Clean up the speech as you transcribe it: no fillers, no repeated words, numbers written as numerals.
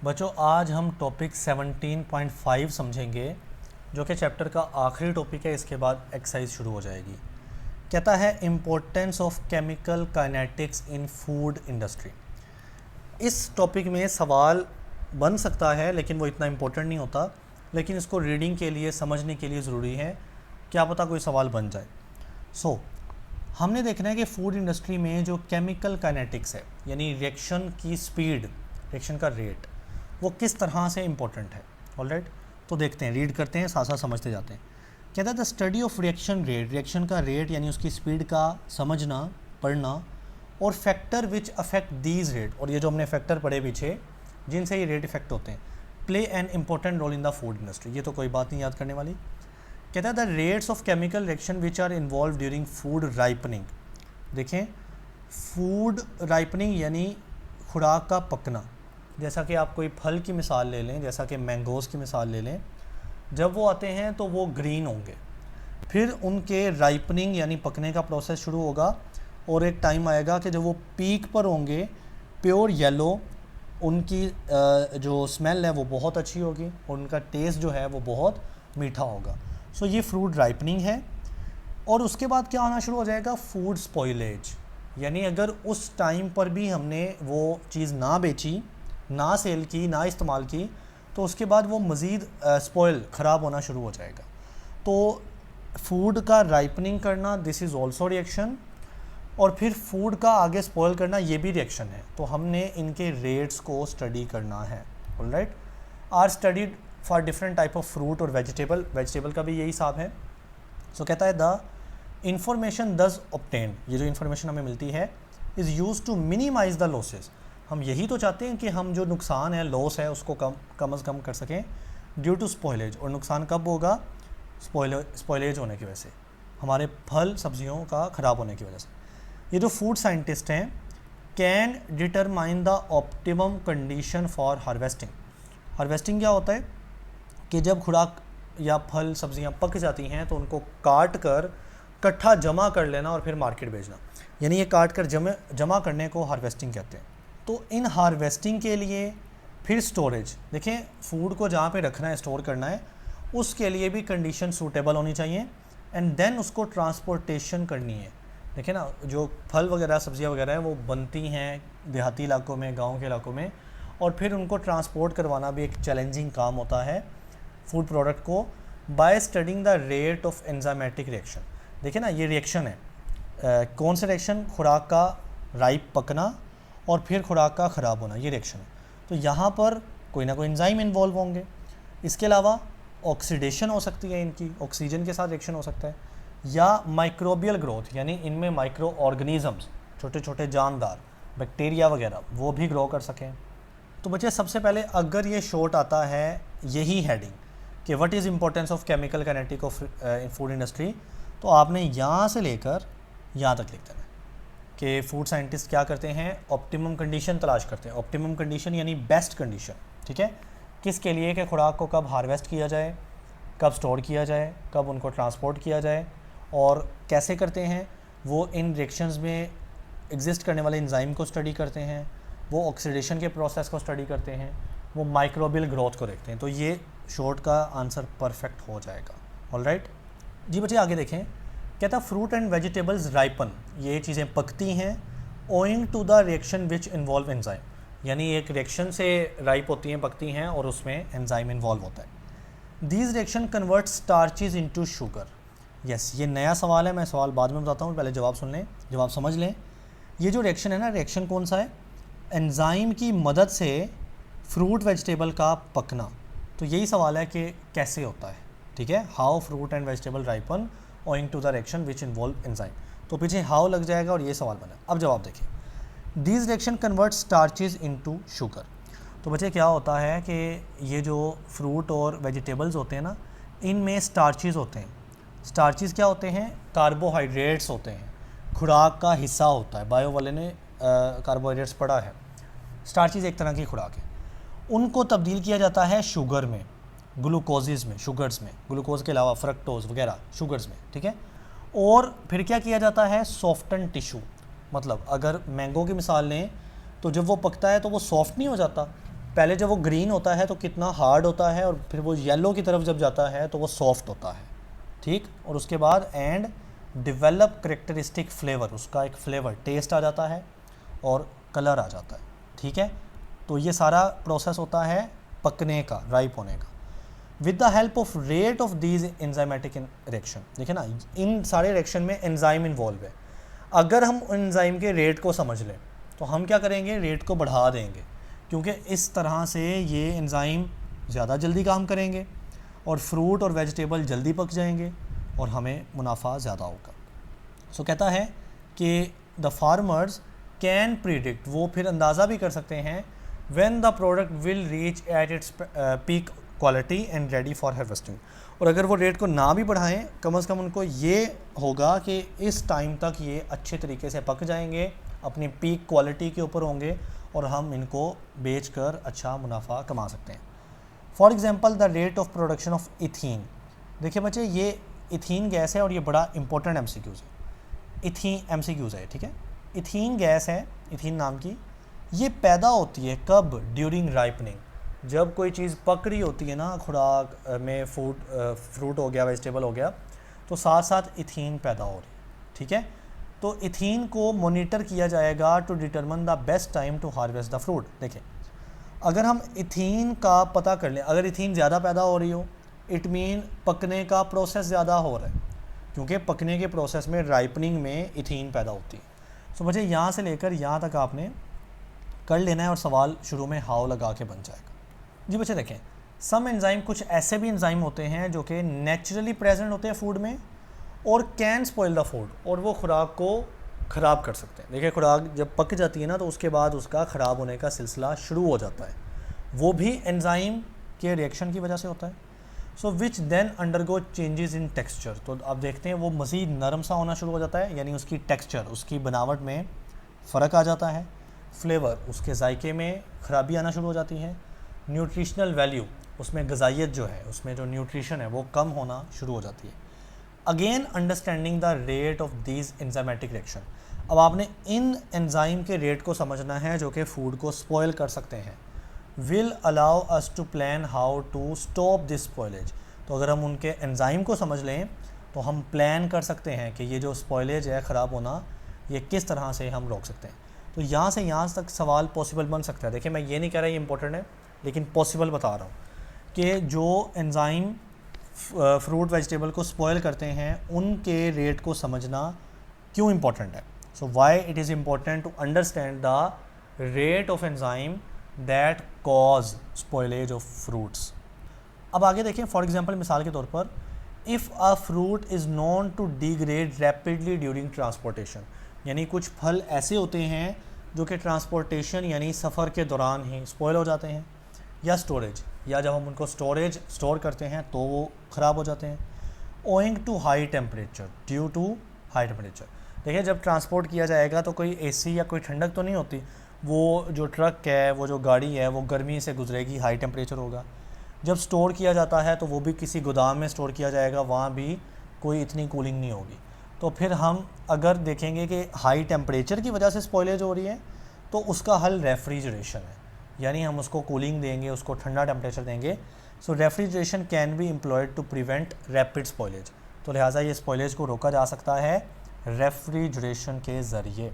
बच्चों आज हम टॉपिक 17.5 समझेंगे जो कि चैप्टर का आखिरी टॉपिक है। इसके बाद एक्सरसाइज शुरू हो जाएगी। कहता है importance of chemical kinetics in food industry. इस टॉपिक में सवाल बन सकता है लेकिन वो इतना इम्पोर्टेंट नहीं होता, लेकिन इसको रीडिंग के लिए समझने के लिए ज़रूरी है, क्या पता कोई सवाल बन जाए। हमने देखना है कि फूड इंडस्ट्री में जो केमिकल काइनेटिक्स है यानी रिएक्शन की स्पीड, रिएक्शन का रेट, वो किस तरह से इम्पोर्टेंट है। ऑलराइट, तो देखते हैं, रीड करते हैं, साथ साथ समझते जाते हैं। कहता है the study of reaction rate, reaction का रेट यानी उसकी स्पीड का समझना, पढ़ना, और factor which affect these rate, और ये जो हमने फैक्टर पढ़े पीछे जिनसे ये रेट इफेक्ट होते हैं, play an important role in the food industry. ये तो कोई बात नहीं याद करने वाली। कहता है the rates of chemical reaction which are involve during food ripening. देखें, फूड राइपनिंग यानी खुराक का पकना। जैसा कि आप कोई फल की मिसाल ले लें, जैसा कि मैंगोज़ की मिसाल ले लें, जब वो आते हैं तो वो ग्रीन होंगे, फिर उनके राइपनिंग यानी पकने का प्रोसेस शुरू होगा और एक टाइम आएगा कि जब वो पीक पर होंगे, प्योर येलो, उनकी जो स्मेल है वो बहुत अच्छी होगी और उनका टेस्ट जो है वो बहुत मीठा होगा। सो ये फ्रूट राइपनिंग है। और उसके बाद क्या आना शुरू हो जाएगा, फूड स्पॉइलेज, यानी अगर उस टाइम पर भी हमने वो चीज़ ना बेची, ना सेल की, ना इस्तेमाल की, तो उसके बाद वो मज़ीद स्पॉइल, ख़राब होना शुरू हो जाएगा। तो फूड का राइपनिंग करना, दिस इज़ ऑल्सो रिएक्शन, और फिर फूड का आगे स्पॉइल करना, ये भी रिएक्शन है। तो हमने इनके रेट्स को स्टडी करना है। Alright, are studied for different type of fruit और वेजिटेबल, वेजिटेबल का भी यही हिसाब है। सो कहता है द इंफॉर्मेशन दस ऑब्टेन, ये जो इन्फॉर्मेशन हमें मिलती है, is use to minimize the losses. हम यही तो चाहते हैं कि हम जो नुकसान है, लॉस है, उसको कम से कम कर सकें ड्यू टू स्पॉइलेज। और नुकसान कब होगा, स्पॉइलेज होने की वजह से, हमारे फल सब्जियों का ख़राब होने की वजह से। ये जो फूड साइंटिस्ट हैं, can determine the optimum condition for harvesting. Harvesting क्या होता है कि जब खुराक या फल सब्जियां पक जाती हैं तो उनको काट कर इकट्ठा जमा कर लेना और फिर मार्केट भेजना, यानी ये काट कर जमा करने को हार्वेस्टिंग कहते हैं। तो इन हार्वेस्टिंग के लिए फिर स्टोरेज, देखें फूड को जहाँ पे रखना है, स्टोर करना है, उसके लिए भी कंडीशन सूटेबल होनी चाहिए। एंड देन उसको ट्रांसपोर्टेशन करनी है। देखिए ना, जो फल वगैरह, सब्जियां वगैरह हैं वो बनती हैं देहाती इलाकों में, गांव के इलाकों में, और फिर उनको ट्रांसपोर्ट करवाना भी एक चैलेंजिंग काम होता है फूड प्रोडक्ट को, by studying the rate of enzymatic reaction. देखिए ना, ये रिएक्शन है, कौन सा रिएक्शन, खुराक का राइप पकना और फिर खुराक का ख़राब होना, ये रिएक्शन है। तो यहाँ पर कोई ना कोई एंजाइम इन्वॉल्व होंगे। इसके अलावा ऑक्सीडेशन हो सकती है, इनकी ऑक्सीजन के साथ रिएक्शन हो सकता है, या माइक्रोबियल ग्रोथ, यानी इनमें माइक्रो ऑर्गेनिजम्स, छोटे छोटे जानदार, बैक्टीरिया वगैरह, वो भी ग्रो कर सकें। तो बच्चे, सबसे पहले अगर ये शॉर्ट आता है यही हेडिंग कि what is importance of chemical kinetic of in food industry, तो आपने यहाँ से लेकर यहाँ तक लिख देना है कि फूड साइंटिस्ट क्या करते हैं, ऑप्टिमम कंडीशन तलाश करते हैं। ऑप्टिमम कंडीशन यानी बेस्ट कंडीशन, ठीक है, किसके लिए, कि खुराक को कब हार्वेस्ट किया जाए, कब स्टोर किया जाए, कब उनको ट्रांसपोर्ट किया जाए, और कैसे करते हैं वो। इन रिएक्शंस में एग्जिस्ट करने वाले एंजाइम को स्टडी करते हैं, वो ऑक्सीडेशन के प्रोसेस को स्टडी करते हैं, वो माइक्रोबियल ग्रोथ को देखते हैं। तो ये शॉर्ट का आंसर परफेक्ट हो जाएगा। ऑलराइट जी बच्चे, आगे देखें। कहता फ्रूट एंड वेजिटेबल्स राइपन, ये चीज़ें पकती हैं owing to the reaction which involve enzyme, यानी एक रिएक्शन से राइप होती हैं, पकती हैं, और उसमें एंजाइम इन्वॉल्व होता है। These reaction convert starches into sugar. Yes, ये नया सवाल है, मैं सवाल बाद में बताता हूँ, पहले जवाब सुन लें, जवाब समझ लें। ये जो रिएक्शन है ना, रिएक्शन कौन सा है, एंजाइम की मदद से फ्रूट वेजिटेबल का पकना। तो यही सवाल है कि कैसे होता है, ठीक है, how fruit and vegetable ripen owing to the reaction which involve enzyme. तो पीछे हाउ लग जाएगा और ये सवाल बना। अब जवाब देखिए, these reaction convert starches into sugar. तो बच्चे, क्या होता है कि ये जो फ्रूट और वेजिटेबल्स होते हैं ना, इनमें स्टार्चेज होते हैं। स्टार्चेज क्या होते हैं, कार्बोहाइड्रेट्स होते हैं, खुराक का हिस्सा होता है। बायो वाले ने कार्बोहाइड्रेट्स पढ़ा है। स्टार्चेज एक तरह की खुराक है, उनको तब्दील किया जाता है शुगर में, ग्लूकोजेज में, शुगर्स में, ग्लूकोज के अलावा फ्रक्टोज वगैरह शुगर्स में, ठीक है। और फिर क्या किया जाता है, सॉफ्टन टिश्यू, मतलब अगर मैंगो की मिसाल लें तो जब वो पकता है तो वो सॉफ्ट नहीं हो जाता, पहले जब वो ग्रीन होता है तो कितना हार्ड होता है, और फिर वो येलो की तरफ जब जाता है तो वो सॉफ्ट होता है, ठीक। और उसके बाद एंड डेवलप करेक्टरिस्टिक फ्लेवर, उसका एक फ्लेवर टेस्ट आ जाता है और कलर आ जाता है, ठीक है। तो ये सारा प्रोसेस होता है पकने का, राइप होने का। With the help of rate of these enzymatic reaction, देखिए ना, इन सारे रिएक्शन में एंजाइम इन्वॉल्व है। अगर हम एंजाइम के रेट को समझ लें तो हम क्या करेंगे, रेट को बढ़ा देंगे, क्योंकि इस तरह से ये एंजाइम ज़्यादा जल्दी काम करेंगे और फ्रूट और वेजिटेबल जल्दी पक जाएंगे और हमें मुनाफा ज़्यादा होगा। सो कहता है कि द फार्मर्स कैन प्रिडिक्ट, वो फिर अंदाज़ा भी कर सकते हैं, when the product will reach at its peak quality and ready for harvesting. और अगर वो रेट को ना भी बढ़ाएं, कम से कम उनको ये होगा कि इस टाइम तक ये अच्छे तरीके से पक जाएंगे, अपनी पीक क्वालिटी के ऊपर होंगे और हम इनको बेचकर अच्छा मुनाफा कमा सकते हैं। For example the rate of production of ethene. देखिए बच्चे, ये इथीन गैस है और ये बड़ा इंपॉर्टेंट एमसीक्यूज़ है। इथीन एमसीक्यूज़ है, ठीक है। इथीन गैस है, इथीन नाम की, ये पैदा होती है कब, ड्यूरिंग राइपनिंग। जब कोई चीज़ पक रही होती है ना, खुराक में फ्रूट हो गया, वेजिटेबल हो गया, तो साथ साथ इथीन पैदा हो रही है, ठीक है। तो इथीन को मॉनिटर किया जाएगा to determine the best time to harvest the fruit. देखिए, अगर हम इथीन का पता कर लें, अगर इथीन ज़्यादा पैदा हो रही हो, इट मीन पकने का प्रोसेस ज़्यादा हो रहा है, क्योंकि पकने के प्रोसेस में, राइपनिंग में इथीन पैदा होती है। सो बच्चे, यहाँ से लेकर यहाँ तक आपने कर लेना है और सवाल शुरू में हाउ लगा के बन जाएगा। जी बच्चे देखें, सम एंजाइम, कुछ ऐसे भी एंजाइम होते हैं जो कि नेचुरली प्रेजेंट होते हैं फूड में और कैन स्पॉइल द फूड, और वो खुराक को ख़राब कर सकते हैं। देखिए, खुराक जब पक जाती है ना तो उसके बाद उसका ख़राब होने का सिलसिला शुरू हो जाता है, वो भी एंजाइम के रिएक्शन की वजह से होता है। So which then undergo changes in texture. तो आप देखते हैं वो मज़ीद नरम सा होना शुरू हो जाता है, यानी उसकी टेक्सचर, उसकी बनावट में फ़र्क आ जाता है। फ्लेवर, उसके जायके में ख़राबी आना शुरू हो जाती है। न्यूट्रिशनल वैल्यू, उसमें गज़ाइयत जो है, उसमें जो न्यूट्रिशन है वो कम होना शुरू हो जाती है। Again understanding the rate of these enzymatic reaction. अब आपने इन एंजाइम के रेट को समझना है जो कि फूड को स्पॉइल कर सकते हैं। Will allow us to plan how to stop this spoilage. तो अगर हम उनके एंजाइम को समझ लें तो हम प्लान कर सकते हैं कि ये जो स्पॉइलेज है, ख़राब होना, ये किस तरह से हम रोक सकते हैं। तो यहाँ से यहाँ तक सवाल पॉसिबल बन सकता है। देखिए, मैं ये नहीं कह रहा ये इंपॉर्टेंट है, लेकिन पॉसिबल बता रहा हूँ कि जो एंजाइम फ्रूट वेजिटेबल को स्पॉइल करते हैं, उनके रेट को समझना क्यों इंपॉर्टेंट है। So why it is important to understand the rate of enzyme that cause spoilage of fruits. अब आगे देखें, फॉर एग्जांपल मिसाल के तौर पर, if a fruit is known to degrade rapidly during transportation, यानी कुछ फल ऐसे होते हैं जो कि ट्रांसपोर्टेशन यानी सफ़र के दौरान ही स्पॉइल हो जाते हैं, या स्टोरेज, या जब हम उनको स्टोर करते हैं तो वो ख़राब हो जाते हैं। Owing to high temperature, due to high temperature. देखिए, जब ट्रांसपोर्ट किया जाएगा तो कोई एसी या कोई ठंडक तो नहीं होती, वो जो ट्रक है, वो जो गाड़ी है, वो गर्मी से गुजरेगी, हाई टेम्परेचर होगा। जब स्टोर किया जाता है तो वो भी किसी गोदाम में स्टोर किया जाएगा, वहाँ भी कोई इतनी कूलिंग नहीं होगी। तो फिर हम अगर देखेंगे कि हाई टेम्परेचर की वजह से स्पॉइलेज हो रही है, तो उसका हल रेफ्रिजरेशन है, यानी हम उसको कूलिंग देंगे, उसको ठंडा टेम्परेचर देंगे। So refrigeration can be employed to prevent rapid spoilage. तो लिहाजा ये स्पॉइलेज को रोका जा सकता है रेफ्रिजरेशन के ज़रिए।